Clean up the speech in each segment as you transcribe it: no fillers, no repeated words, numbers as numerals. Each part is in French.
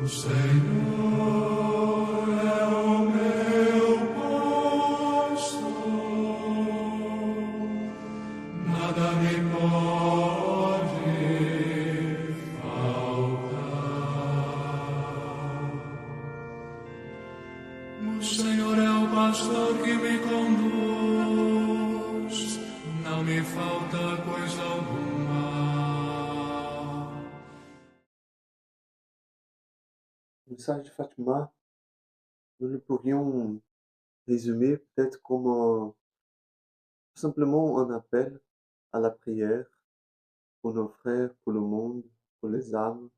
O Senhor é o meu pastor, nada me pode faltar. O Senhor é o pastor que me conduz, não me falta coisa alguma. Le message de Fatima, nous le pourrions résumer peut-être comme tout simplement un appel à la prière pour nos frères, pour le monde, pour les âmes,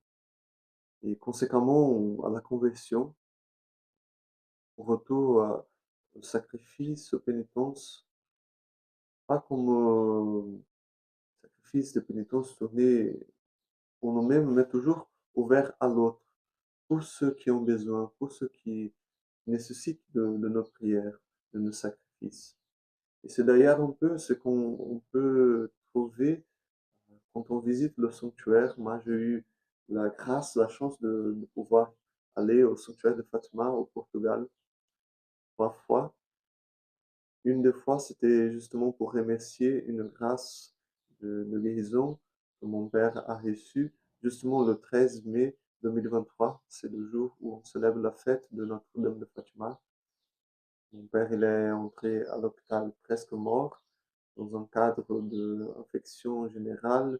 et conséquemment à la conversion, au retour au sacrifice, aux pénitences, pas comme sacrifice de pénitence tourné pour nous-mêmes, mais toujours ouvert à l'autre, pour ceux qui ont besoin, pour ceux qui nécessitent de nos prières, de nos sacrifices. Et c'est d'ailleurs un peu ce qu'on peut trouver quand on visite le sanctuaire. Moi, j'ai eu la grâce, la chance de pouvoir aller au sanctuaire de Fatima au Portugal 3 fois. Une des fois, c'était justement pour remercier une grâce de guérison que mon père a reçue justement le 13 mai 2023. C'est le jour où on célèbre la fête de Notre-Dame de Fatima. Mon père, il est entré à l'hôpital presque mort, dans un cadre d'infection générale,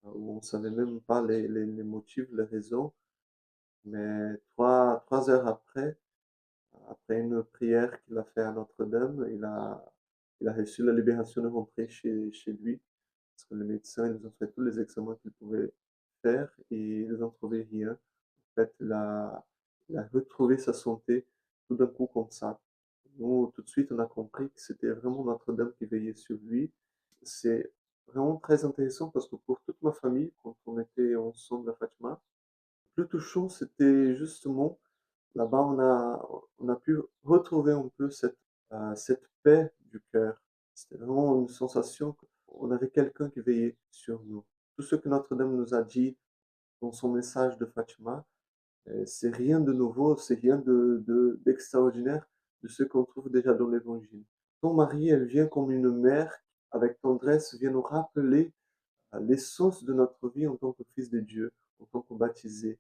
où on ne savait même pas les motifs, les raisons. Mais 3 heures après, après une prière qu'il a fait à Notre-Dame, il a reçu la libération de rentrer chez lui, parce que les médecins, ils ont fait tous les examens qu'ils pouvaient faire et ils n'ont trouvé rien. En fait, il a retrouvé sa santé tout d'un coup comme ça. Nous, tout de suite, on a compris que c'était vraiment Notre-Dame qui veillait sur lui. C'est vraiment très intéressant parce que pour toute ma famille, quand on était ensemble à Fatima, le plus touchant, c'était justement là-bas, on a pu retrouver un peu cette paix du cœur. C'était vraiment une sensation qu'on avait quelqu'un qui veillait sur nous. Tout ce que Notre-Dame nous a dit dans son message de Fatima, c'est rien de nouveau, c'est rien d'extraordinaire de ce qu'on trouve déjà dans l'Évangile. Ton Marie, elle vient comme une mère, avec tendresse, vient nous rappeler l'essence de notre vie en tant que fils de Dieu, en tant que baptisé.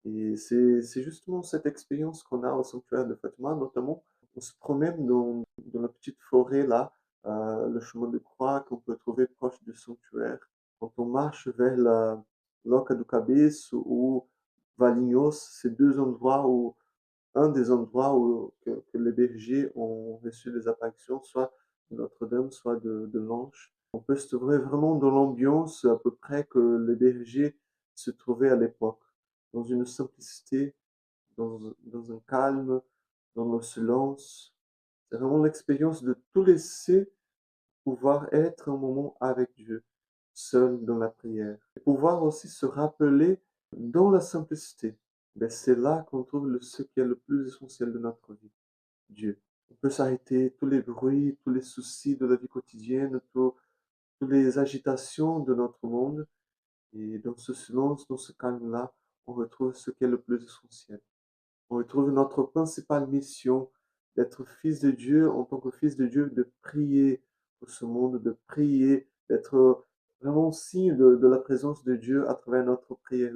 Et c'est justement cette expérience qu'on a au sanctuaire de Fatima, notamment, on se promène dans la petite forêt là, le chemin de croix qu'on peut trouver proche du sanctuaire. Quand on marche vers la Loca do Cabeço ou Valinhos, c'est deux endroits où, un des endroits où que les bergers ont reçu les apparitions, soit de Notre-Dame, soit de l'ange. On peut se trouver vraiment dans l'ambiance à peu près que les bergers se trouvaient à l'époque, dans une simplicité, dans un calme, dans le silence. C'est vraiment l'expérience de tout laisser, pouvoir être un moment avec Dieu, seul dans la prière. Et pouvoir aussi se rappeler dans la simplicité. Ben, c'est là qu'on trouve ce qui est le plus essentiel de notre vie, Dieu. On peut s'arrêter tous les bruits, tous les soucis de la vie quotidienne, toutes les agitations de notre monde. Et dans ce silence, dans ce calme-là, on retrouve ce qui est le plus essentiel. On retrouve notre principale mission d'être fils de Dieu, en tant que fils de Dieu, de prier pour ce monde, de prier, d'être vraiment signe de la présence de Dieu à travers notre prière.